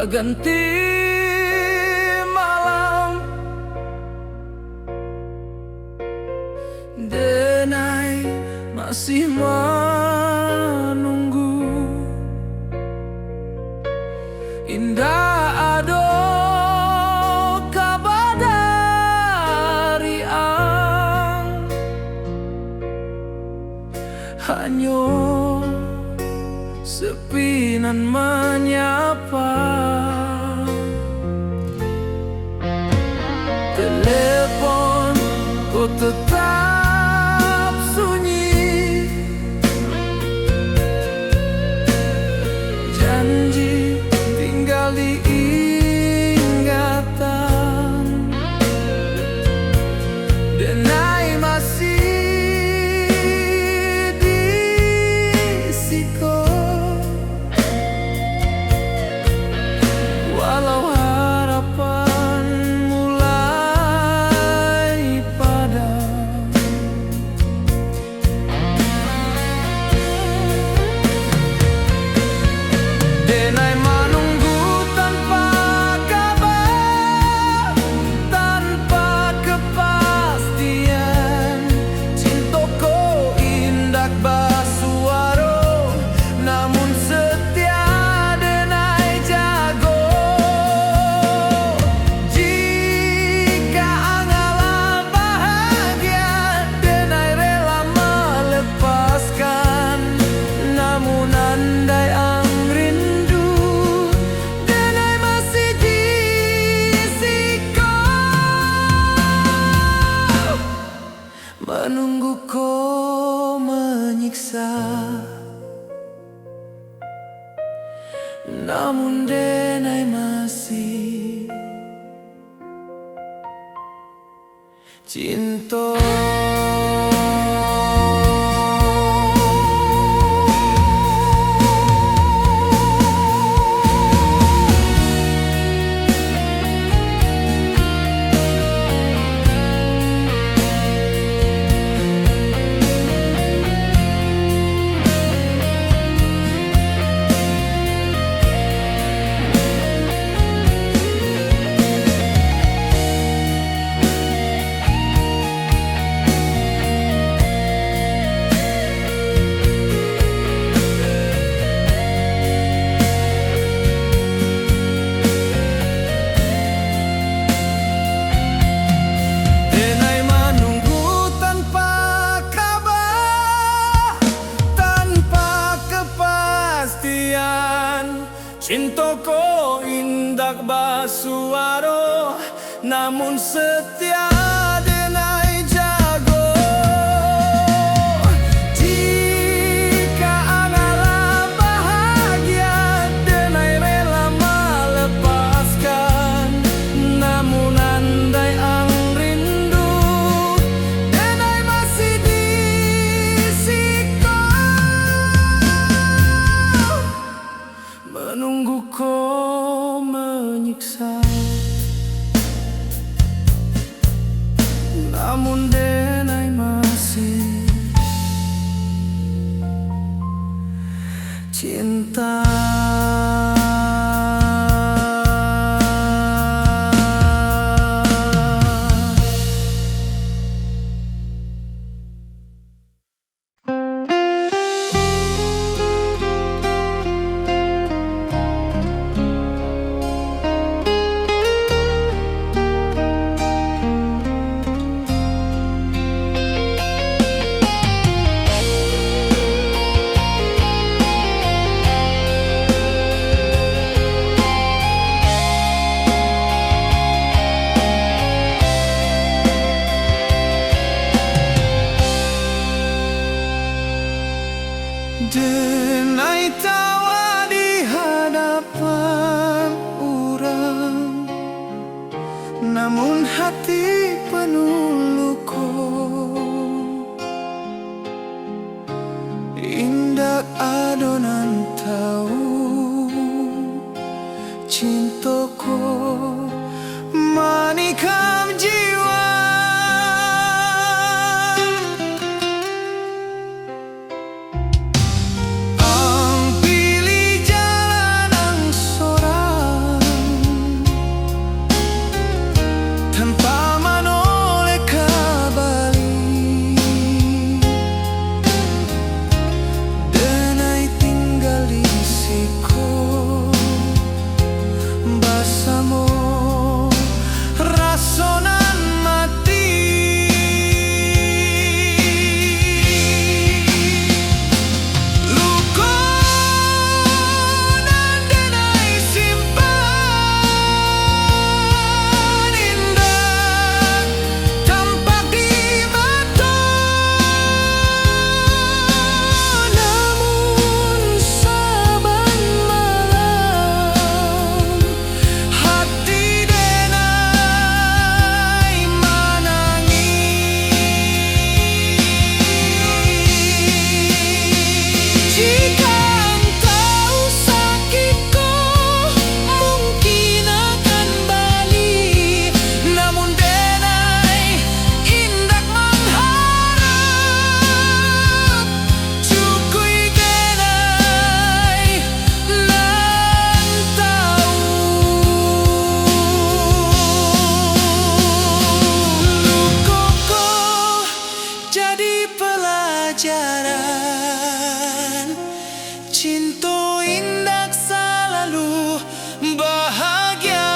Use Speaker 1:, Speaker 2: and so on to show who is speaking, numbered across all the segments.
Speaker 1: ganti malam, denai masih menunggu. Indah ado kabar dari ang, hanyo sepi nan menyapa. Telepon ku tetap sunyi, janji tinggal diingatan, denai masih di situ. Walau harapan mulai padam, denai menunggu tanpa kabar, tanpa kepastian. Cintoko indak basuaro, namun setia denai jago. Jika angalah bahagia, denai rela melepaskan. Namun andai ang rindu, denai masih di siko. Menunggu kau menyiksa, namun denai masih cinta. Denai menunggu tanpa kabar, tanpa kepastian. Cintoko indak basuaro, namun setia denai jago. Jika angalah bahagia, denai rela melepaskan. Namun andai ang rindu, denai masih di siko. Menunggu kau menyiksa, namun denai masih cinta. Denai tawa di hadapan orang, namun hati penuh luka. Indak adonan tahu cintoko manikam jiwa. Ang pilih jalan ang sorak, pelajaran. Cinta indah selalu bahagia.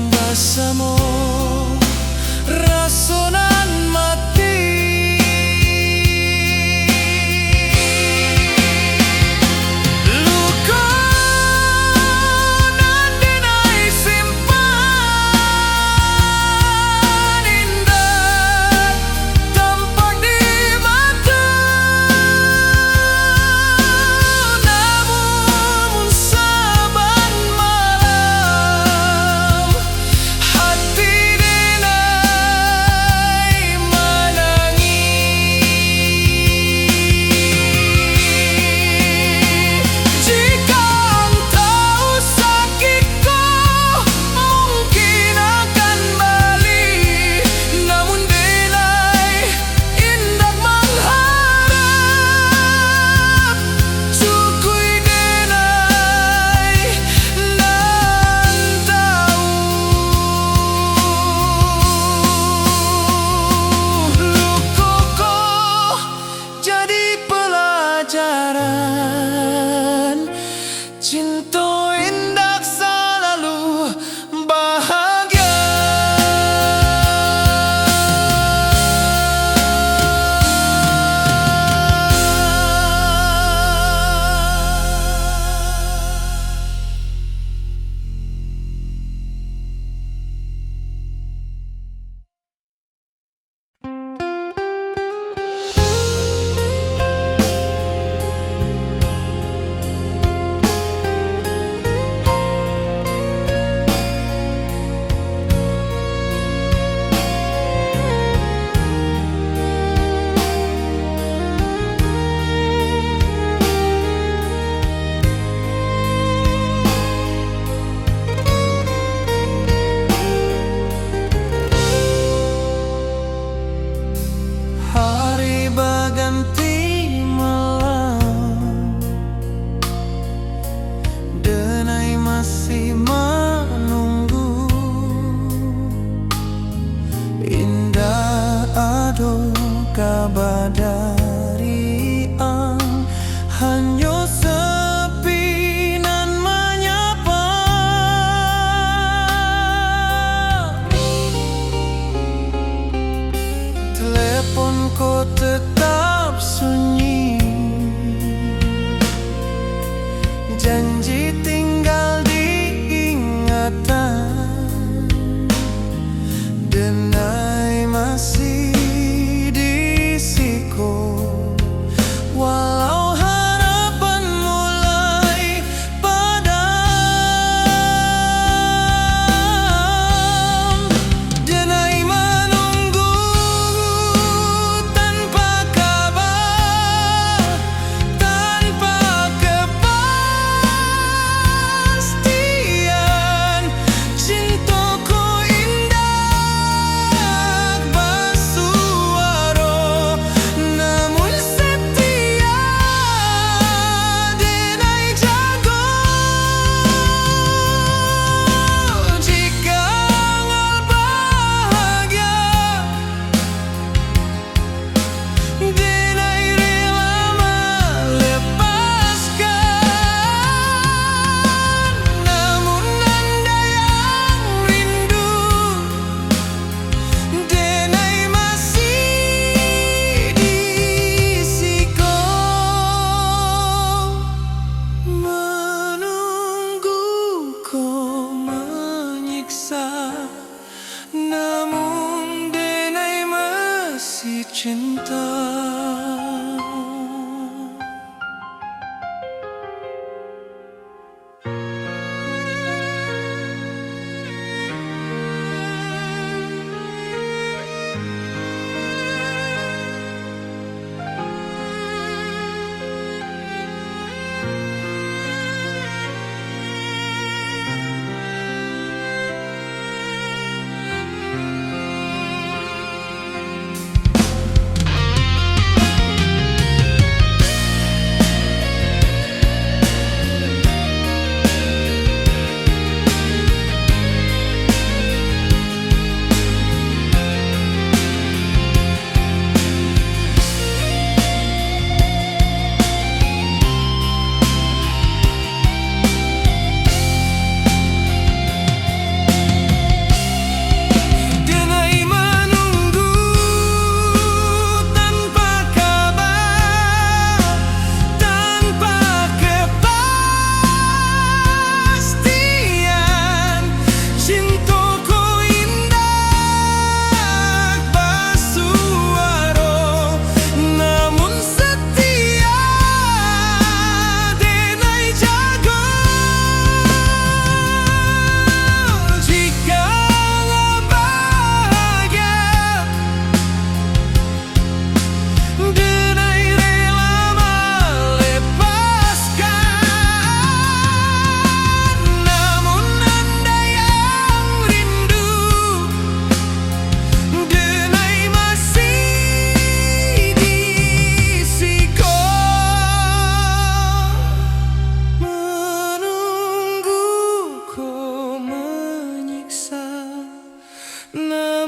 Speaker 1: Bersama rasunan mati, luka nan dinai simpan indah tampak di mata, namun saban malam hati dinai menangis. Jika engkau sakitku mungkin akan balik, namun dinai indah mengharap sukui dinai nan tahu. Lukaku jadi pelajaran. Cinta indah selalu bahagia. Hari berganti malam, denai masih menunggu. Indah ado kabar dari ang, hanya sepi nan menyapa. Teleponku tetap sunyi, janji tinggal diingatan, denai masih di siku. cinta. No.